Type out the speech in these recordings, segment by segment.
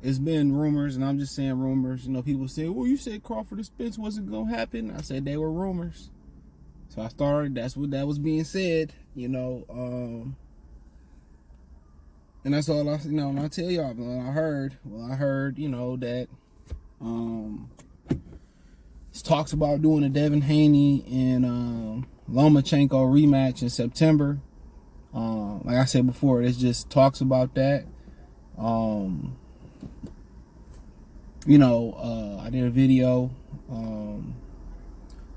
it's been rumors, and I'm just saying rumors. You know, people say, well, you said Crawford and Spence wasn't going to happen. I said they were rumors. So I started, that's what that was being said, you know. And that's all I, you know, and I tell y'all, I heard, you know, that it's talks about doing a Devin Haney and Lomachenko rematch in September. Like I said before, it's just talks about that. You know, I did a video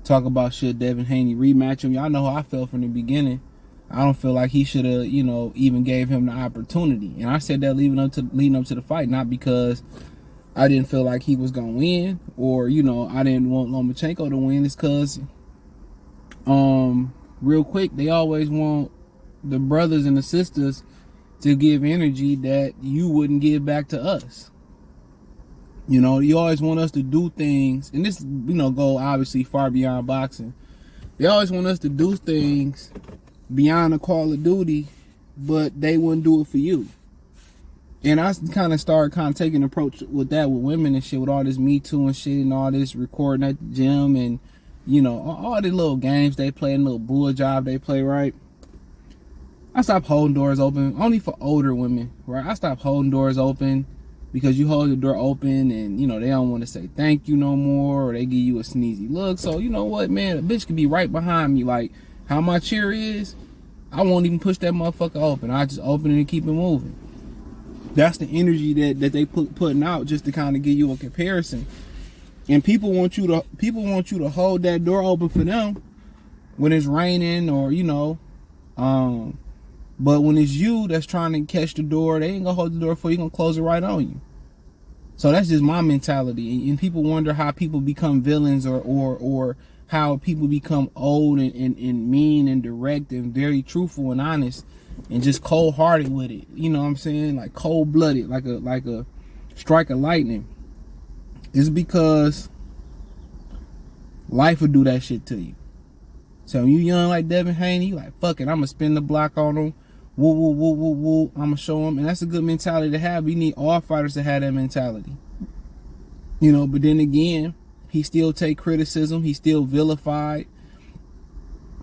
talk about should Devin Haney rematch him. Y'all know how I felt from the beginning. I don't feel like he should have, you know, even gave him the opportunity. And I said that leading up to the fight, not because I didn't feel like he was gonna win, or, you know, I didn't want Lomachenko to win. It's because real quick, they always want the brothers and the sisters to give energy that you wouldn't give back to us. You know, you always want us to do things, and this, you know, go obviously far beyond boxing. They always want us to do things beyond the call of duty, but they wouldn't do it for you. And I kind of started taking an approach with that with women and shit, with all this Me Too and shit, and all this recording at the gym, and, you know, all the little games they play and little bull job they play, right? I stopped holding doors open, only for older women, right? I stopped holding doors open because you hold the door open and, you know, they don't want to say thank you no more, or they give you a sneezy look. So, you know what, man, a bitch could be right behind me. Like, how my chair is, I won't even push that motherfucker open. I just open it and keep it moving. That's the energy that they putting out, just to kind of give you a comparison. And people want you to hold that door open for them when it's raining, or, you know, but when it's you that's trying to catch the door, they ain't gonna hold the door for you, gonna close it right on you. So that's just my mentality. And people wonder how people become villains, or how people become old and mean and direct and very truthful and honest and just cold-hearted with it. You know what I'm saying? Like cold-blooded, like a strike of lightning. It's because life will do that shit to you. So when you young like Devin Haney, you like, fuck it, I'm gonna spin the block on him. Woo, woo, woo, woo, woo. I'm gonna show him. And that's a good mentality to have. We need all fighters to have that mentality. You know, but then again, he still take criticism. He still vilified.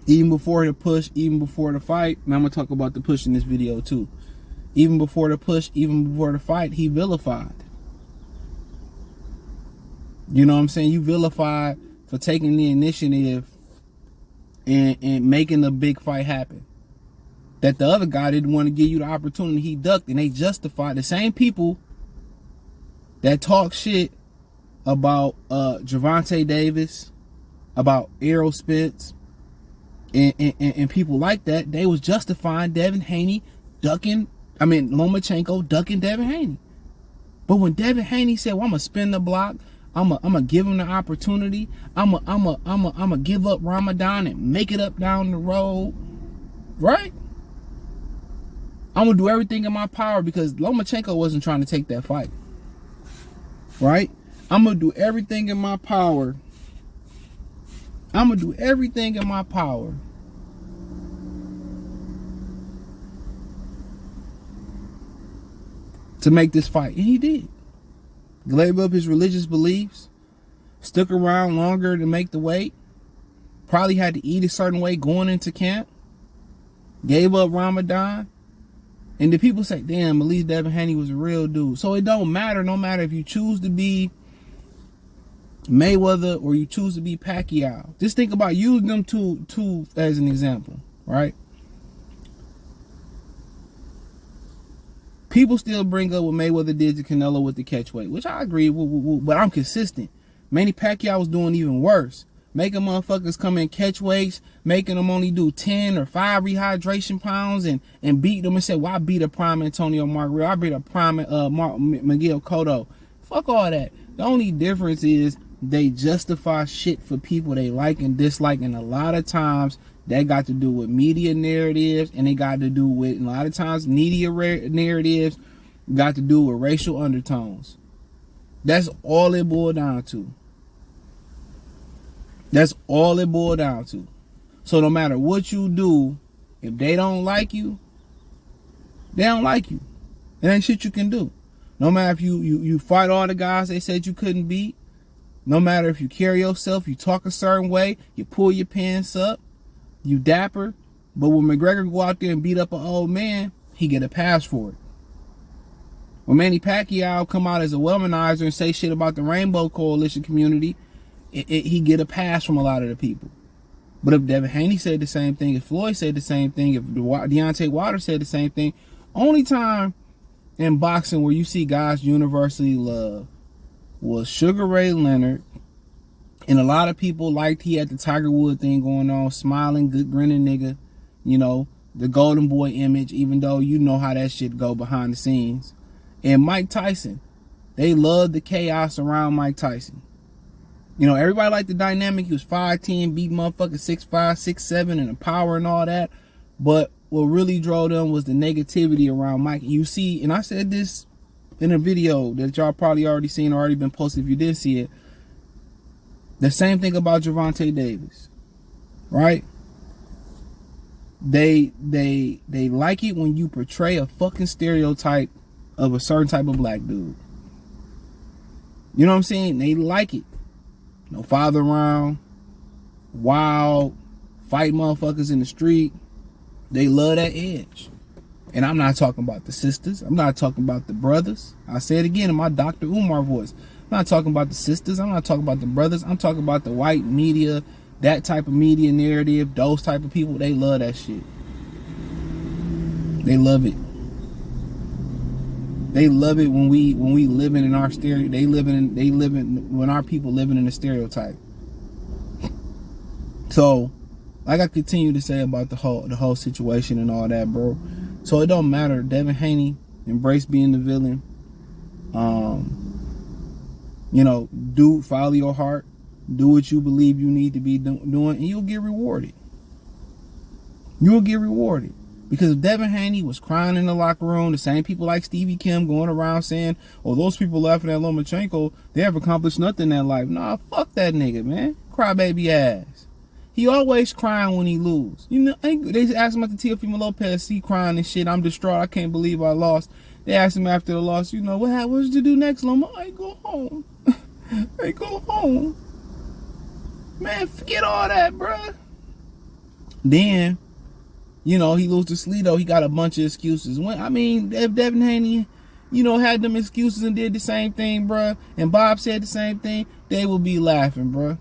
Even before the push, even before the fight. And I'm gonna talk about the push in this video too. Even before the push, even before the fight, he vilified. You know what I'm saying? You vilified for taking the initiative and making the big fight happen. That the other guy didn't want to give you the opportunity, he ducked, and they justified. The same people that talk shit about Gervonta Davis, about Errol Spence, and people like that, they was justifying Devin Haney Lomachenko ducking Devin Haney. But when Devin Haney said, well, I'm gonna spin the block, I'm gonna give him the opportunity, I'm gonna give up Ramadan and make it up down the road, right? I'm gonna do everything in my power, because Lomachenko wasn't trying to take that fight, right? I'm gonna do everything in my power. I'm gonna do everything in my power to make this fight. And he did. Gave up his religious beliefs, stuck around longer to make the weight, probably had to eat a certain way going into camp, gave up Ramadan. And the people say, damn, at least Devin Haney was a real dude. So it don't matter, no matter if you choose to be Mayweather or you choose to be Pacquiao. Just think about using them two as an example, right? People still bring up what Mayweather did to Canelo with the catch weight, which I agree with, but I'm consistent. Manny Pacquiao was doing even worse. Making motherfuckers come in catch weights, making them only do 10 or 5 rehydration pounds and beat them and say, well, I beat a prime Antonio Margarito, I beat a prime Miguel Cotto. Fuck all that. The only difference is they justify shit for people they like and dislike, and a lot of times that got to do with media narratives, and they got to do with, a lot of times, media narratives got to do with racial undertones. That's all it boiled down to. That's all it boiled down to. So no matter what you do, if they don't like you, they don't like you. There ain't shit you can do. No matter if you fight all the guys they said you couldn't beat. No matter if you carry yourself, you talk a certain way, you pull your pants up, you dapper. But when McGregor go out there and beat up an old man, he get a pass for it. When Manny Pacquiao come out as a womanizer and say shit about the Rainbow Coalition community, he get a pass from a lot of the people. But if Devin Haney said the same thing, if Floyd said the same thing, if Deontay Wilder said the same thing, only time in boxing where you see guys universally loved was Sugar Ray Leonard. And a lot of people liked he had the Tiger Woods thing going on, smiling, good grinning nigga, you know, the golden boy image, even though you know how that shit go behind the scenes. And Mike Tyson, they loved the chaos around Mike Tyson. You know, everybody liked the dynamic. He was 5'10", beat motherfuckers 6'5", 6'7", and the power and all that. But what really drove them was the negativity around Mike. You see, and I said this in a video that y'all probably already seen, already been posted if you did see it. The same thing about Gervonta Davis, right? They like it when you portray a fucking stereotype of a certain type of black dude. You know what I'm saying? They like it. No father around, wild, fight motherfuckers in the street. They love that edge. And I'm not talking about the sisters. I'm not talking about the brothers. I say it again in my Dr. Umar voice. I'm not talking about the sisters. I'm not talking about the brothers. I'm talking about the white media, that type of media narrative, those type of people. They love that shit. They love it. They love it when we living in our stereo. They living when our people living in a stereotype. So, like I continue to say about the whole situation and all that, bro. So it don't matter. Devin Haney embrace being the villain. You know, follow your heart. Do what you believe you need to be doing, and you'll get rewarded. You'll get rewarded. Because if Devin Haney was crying in the locker room, the same people like Stevie Kim going around saying, oh, those people laughing at Lomachenko, they have accomplished nothing in their life. Nah, fuck that nigga, man. Crybaby ass. He always crying when he lose. You know, they asked him at the Teofimo Lopez, he crying and shit. I'm distraught. I can't believe I lost. They asked him after the loss, you know, what did you do next, Loma? I go home. I go home. Man, forget all that, bruh. Then, you know, he loses to Slido. He got a bunch of excuses. If Devin Haney, you know, had them excuses and did the same thing, bruh, and Bob said the same thing, they would be laughing, bruh.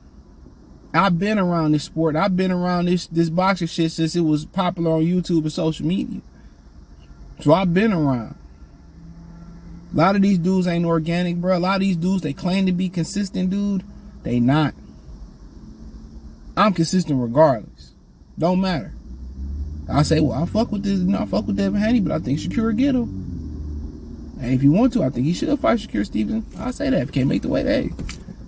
I've been around this sport. I've been around this boxing shit since it was popular on YouTube and social media. So I've been around. A lot of these dudes ain't organic, bro. A lot of these dudes, they claim to be consistent, dude. They not. I'm consistent regardless. Don't matter. I say, well, I fuck with this. I fuck with Devin Haney, but I think Shakur get him. And if you want to, I think he should fight Shakur Stevenson. I say that. If he can't make the weight, hey,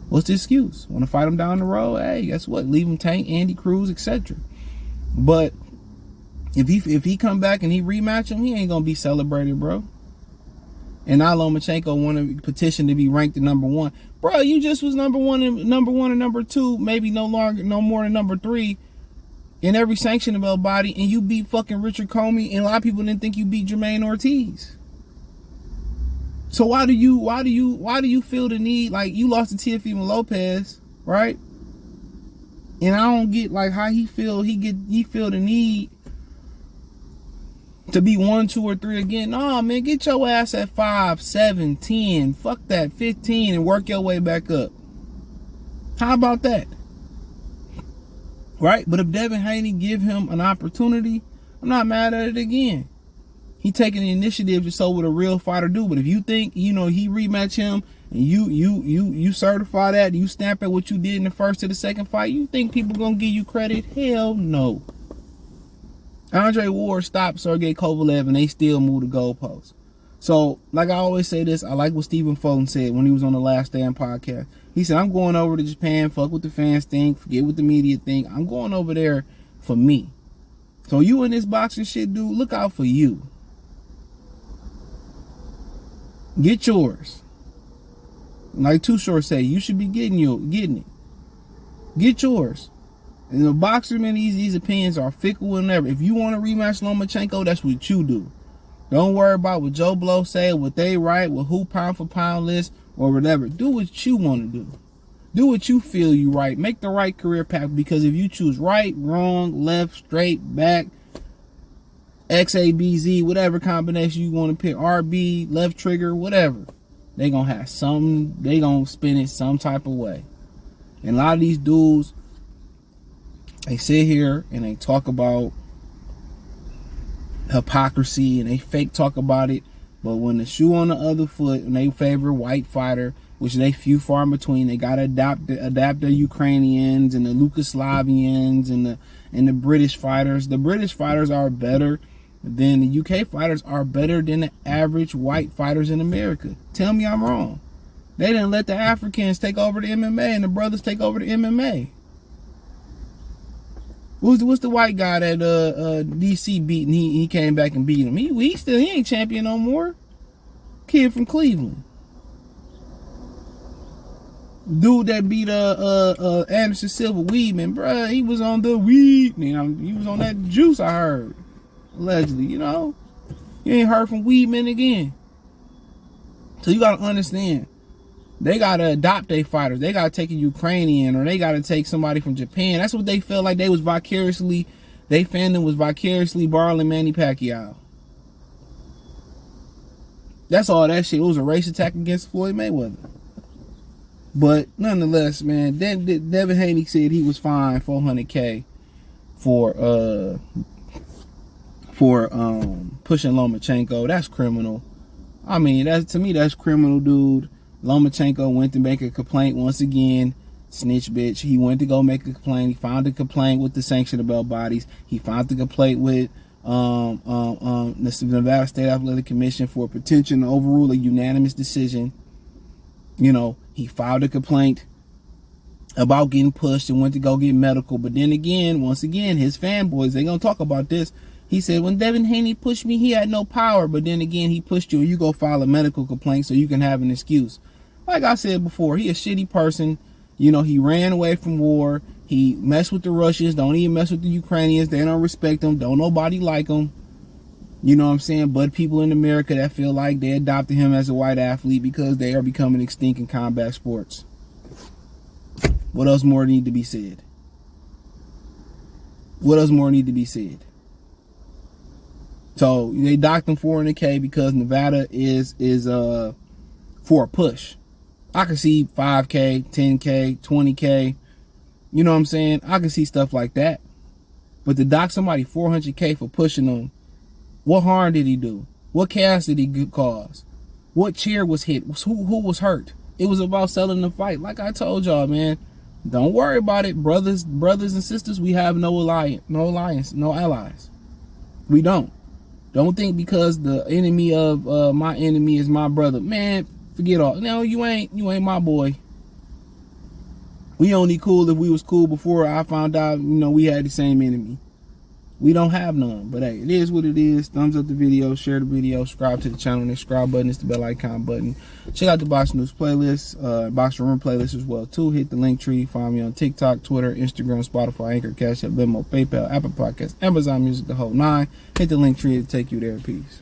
what's the excuse? Want to fight him down the road? Hey, guess what? Leave him Tank, Andy Cruz, etc. But if he come back and he rematch him, he ain't gonna be celebrated, bro. And now Lomachenko want to petition to be ranked at #1. Bro, you just was number one and number 2, maybe no more than number 3 in every sanctionable body, and you beat fucking Richard Comey, and a lot of people didn't think you beat Jermaine Ortiz. So why do you feel the need, like you lost to Teofimo Lopez, right? And I don't get like how he feel the need to be 1, 2, or 3 again. Nah, man, get your ass at 5, 7, 10, fuck that, 15, and work your way back up. How about that? Right? But if Devin Haney give him an opportunity, I'm not mad at it again. He taking the initiative to show what a real fighter do. But if you think, you know, he rematch him and you certify that, you stamp at what you did in the first to the second fight, you think people gonna give you credit? Hell no. Andre Ward stopped Sergey Kovalev and they still moved the goalposts. So, like I always say this, I like what Stephen Fulton said when he was on the Last Stand podcast. He said, I'm going over to Japan, fuck what the fans think, forget what the media think. I'm going over there for me. So you in this boxing shit, dude, look out for you. Get yours. Like Too Short say, you should be getting it. Get yours. And the boxer, man, these opinions are fickle and whatever. If you want to rematch Lomachenko, that's what you do. Don't worry about what Joe Blow say, what they write, what who pound for pound list, or whatever. Do what you want to do. Do what you feel you right. Make the right career path, because if you choose right, wrong, left, straight, back, X, A, B, Z, whatever combination you want to pick, RB, left trigger, whatever, they going to have some, they going to spin it some type of way. And a lot of these dudes, they sit here and they talk about hypocrisy and they fake talk about it, but when the shoe on the other foot and they favor white fighter, which they few far in between, they gotta adapt the Ukrainians and the Yugoslavians and the British fighters. The British fighters are better than the UK fighters, are better than the average white fighters in America. Tell me I'm wrong. They didn't let the Africans take over the MMA and the brothers take over the MMA. What's the white guy that DC beat and he came back and beat him? He ain't champion no more. Kid from Cleveland. Dude that beat Anderson Silva, Weedman, bruh, he was on the weed. He was on that juice, I heard. Allegedly, you know. You ain't heard from Weedman again. So you gotta understand. They gotta adopt their fighters. They gotta take a Ukrainian, or they gotta take somebody from Japan. That's what they felt like they was vicariously, they fandom was vicariously borrowing Manny Pacquiao. That's all that shit. It was a race attack against Floyd Mayweather. But nonetheless, man, Devin Haney said he was fined $400K for pushing Lomachenko. That's criminal. I mean, to me, that's criminal, dude. Lomachenko went to make a complaint once again. Snitch bitch. He went to go make a complaint. He filed a complaint with the sanctionable bodies. He filed the complaint with the Nevada State Athletic Commission for potential to overrule a unanimous decision. You know, he filed a complaint about getting pushed and went to go get medical. But then again, once again, his fanboys, they gonna talk about this. He said, when Devin Haney pushed me, he had no power. But then again, he pushed you and you go file a medical complaint so you can have an excuse. Like I said before, he a shitty person. You know, he ran away from war. He messed with the Russians. Don't even mess with the Ukrainians. They don't respect him. Don't nobody like him. You know what I'm saying? But people in America that feel like they adopted him as a white athlete because they are becoming extinct in combat sports. What else more need to be said? What else more need to be said? So they docked him $400K because Nevada is for a push. I can see 5K, 10K, 20K. You know what I'm saying? I can see stuff like that. But to dock somebody $400K for pushing them, what harm did he do? What chaos did he cause? What chair was hit? Who was hurt? It was about selling the fight. Like I told y'all, man, don't worry about it. Brothers and sisters, we have no alliance, no allies. We don't. Don't think because the enemy of my enemy is my brother. Man, forget all. No, you ain't my boy. We only cool if we was cool before I found out, you know, we had the same enemy. We don't have none. But hey, it is what it is. Thumbs up the video, share the video, subscribe to the channel. The subscribe button is the bell icon button. Check out the Box News playlist, Box Room playlist as well too. Hit the link tree. Find me on TikTok, Twitter, Instagram, Spotify, Anchor, Cash App, Venmo, PayPal, Apple Podcasts, Amazon Music, the whole nine. Hit the link tree to take you there. Peace.